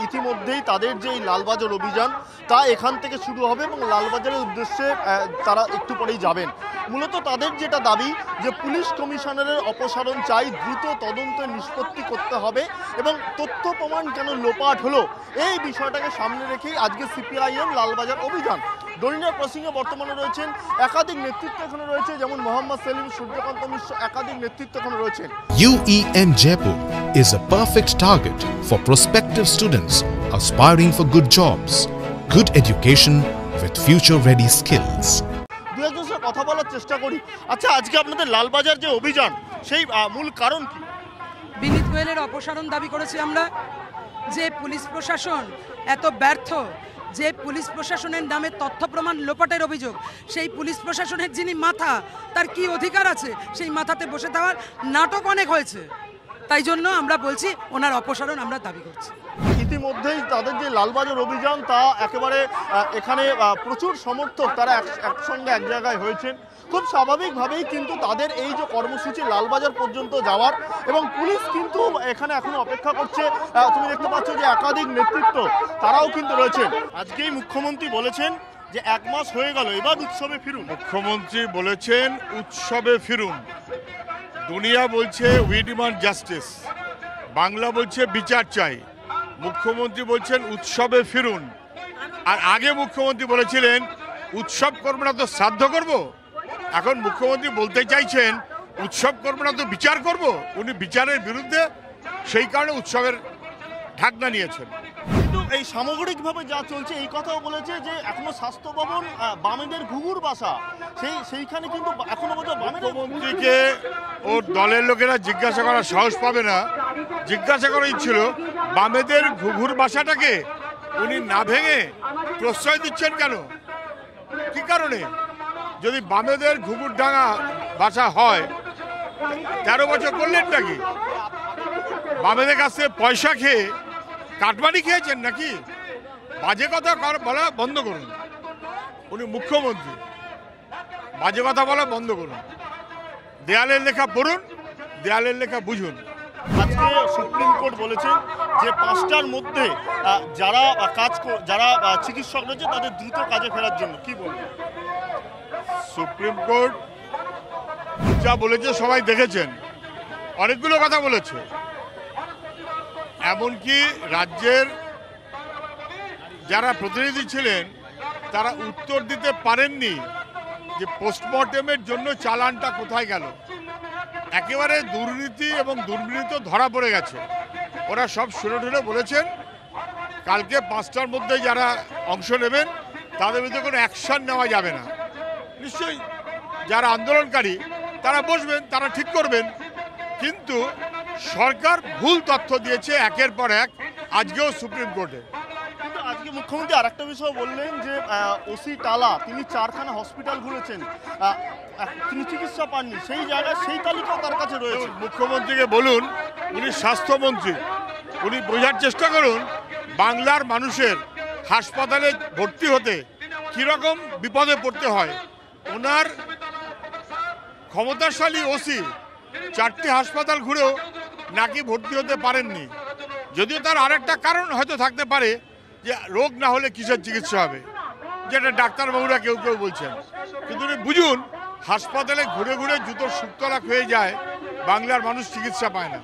ইতিমধ্যেই তাদের যে এই লালবাজার অভিযান তা এখান থেকে শুরু হবে এবং লালবাজারের উদ্দেশ্যে তারা একটু পরেই যাবেন। মূলত তাদের যেটা দাবি যে পুলিশ কমিশনারের অপসারণ চাই, দ্রুত তদন্তের নিষ্পত্তি করতে হবে এবং তথ্য প্রমাণ কেন লোপাট হলো এই বিষয়টাকে সামনে রেখেই আজকে সিপিআইএম লালবাজার অভিযান। দৈনিক প্রসঙ্গে বর্তমানে রয়েছেন একাধিক নেতৃত্ব, এখানে রয়েছে যেমন মোহাম্মদ সেলিম, সূর্যকান্ত মিশ্র, একাধিক নেতৃত্ব এখানে রয়েছেন। UEN Jaipur is a perfect target for prospective students aspiring for good jobs, good education with future-ready skills. দু একজনের সাথে কথা বলার চেষ্টা করি। আচ্ছা, আজকে আপনাদের লালবাজার যে অভিযান সেই মূল কারণ কি? বিনীত গোয়েলের অপসারণ দাবি করেছি আমরা। যে পুলিশ প্রশাসন এত ব্যর্থ, যে পুলিশ প্রশাসনের নামে তথ্য প্রমাণ লোপাটের অভিযোগ, সেই পুলিশ প্রশাসনের যিনি মাথা, তার কি অধিকার আছে সেই মাথাতে বসে থাকার? নাটক অনেক হয়েছে, তাই জন্য আমরা বলছি ওনার অপসারণ আমরা দাবি করছি। ইতিমধ্যেই তাদের যে লালবাজার অভিযান তা একেবারে এখানে প্রচুর সমর্থক তারা একসঙ্গে এক জায়গায় হয়েছেন। খুব স্বাভাবিকভাবেই কিন্তু তাদের এই যে কর্মসূচি লালবাজার পর্যন্ত যাওয়ার, এবং পুলিশ কিন্তু এখানে এখনো অপেক্ষা করছে। তুমি দেখতে পাচ্ছ যে একাধিক নেতৃত্ব তারাও কিন্তু রয়েছেন। আজকেই মুখ্যমন্ত্রী বলেছেন যে 1 মাস হয়ে গেল, এবার উৎসবে ফিরুন। মুখ্যমন্ত্রী বলেছেন উৎসবে ফিরুন। দুনিয়া বলছে উই ডিমান্ড জাস্টিস, বাংলা বলছে বিচার চাই। মুখ্যমন্ত্রী বলছেন উৎসবে ফিরুন। আর আগে মুখ্যমন্ত্রী বলেছিলেন উৎসব করবো না তো শ্রাদ্ধ করব। এখন মুখ্যমন্ত্রী বলতে চাইছেন উৎসব করবো না তো বিচার করব। উনি বিচারের বিরুদ্ধে, সেই কারণে উৎসবের ঢাকনা নিয়েছেন। কিন্তু এই সামগ্রিকভাবে যা চলছে এই কথাও বলেছে যে এখনো স্বাস্থ্য ভবন বামেদের ঘুঘুর বাসা, সেইখানে কিন্তু এখনো পর্যন্ত মুখ্যমন্ত্রীকে ওর দলের লোকেরা জিজ্ঞাসা করার সাহস পাবে না। জিজ্ঞাসা করাই ছিল বামেদের ঘুঘুর বাসাটাকে উনি না ভেঙে প্রশ্রয় দিচ্ছেন কেন, কি কারণে? যদি বামেদের ঘুঘুর ডাঙা বাসা হয় 13 বছর করলেন নাকি? বামেদের কাছে পয়সা খেয়ে কাটমানি খেয়েছেন নাকি? বাজে কথা বলা বন্ধ করুন। উনি মুখ্যমন্ত্রী, বাজে কথা বলা বন্ধ করুন। দেয়ালের লেখা পড়ুন, দেয়ালের লেখা বুঝুন। আজকে সুপ্রিম কোর্ট বলেছে যে 5টার মধ্যে যারা চিকিৎসক রয়েছে তাদের দ্রুত কাজে ফেরার জন্য। কি বলবেন? সুপ্রিম কোর্ট যা বলেছে সবাই দেখেছেন, অনেকগুলো কথা বলেছে। এমনকি রাজ্যের যারা প্রতিনিধি ছিলেন তারা উত্তর দিতে পারেননি যে পোস্টমর্টেমের জন্য চালানটা কোথায় গেল। একেবারে দুর্নীতি এবং দুর্বৃত্ত ধরা পড়ে গেছে। ওরা সব শুনে ঠুনে বলেছেন কালকে 5টার মধ্যে যারা অংশ নেবেন তাদের বিরুদ্ধে কোনো অ্যাকশন নেওয়া যাবে না। নিশ্চয়ই যারা আন্দোলনকারী তারা বসবেন, তারা ঠিক করবেন। কিন্তু সরকার ভুল তথ্য দিয়েছে একের পর এক, আজকেও সুপ্রিম কোর্টে। কিন্তু আজকে মুখ্যমন্ত্রী আরেকটা বিষয় বললেন যে ওসি টালা তিনি 4খানা হসপিটাল ঘুরেছেন, তিনি চিকিৎসা পাননি, সেই জায়গায় সেই তালিকাও তার কাছে রয়েছে। মুখ্যমন্ত্রীকে বলুন, উনি স্বাস্থ্যমন্ত্রী, উনি বোঝার চেষ্টা করুন বাংলার মানুষের হাসপাতালে ভর্তি হতে কীরকম বিপদে পড়তে হয়। ওনার ক্ষমতাশালী ওসি 4টি হাসপাতাল ঘুরেও নাকি ভর্তি হতে পারেননি। যদিও তার আরেকটা কারণ হয়তো থাকতে পারে যে রোগ না হলে কিসের চিকিৎসা হবে, যেটা ডাক্তারবাবুরা কেউ কেউ বলছেন। কিন্তু উনি বুঝুন হাসপাতালে ঘুরে ঘুরে জুতোর সুতরাক হয়ে যায়, বাংলার মানুষ চিকিৎসা পায় না।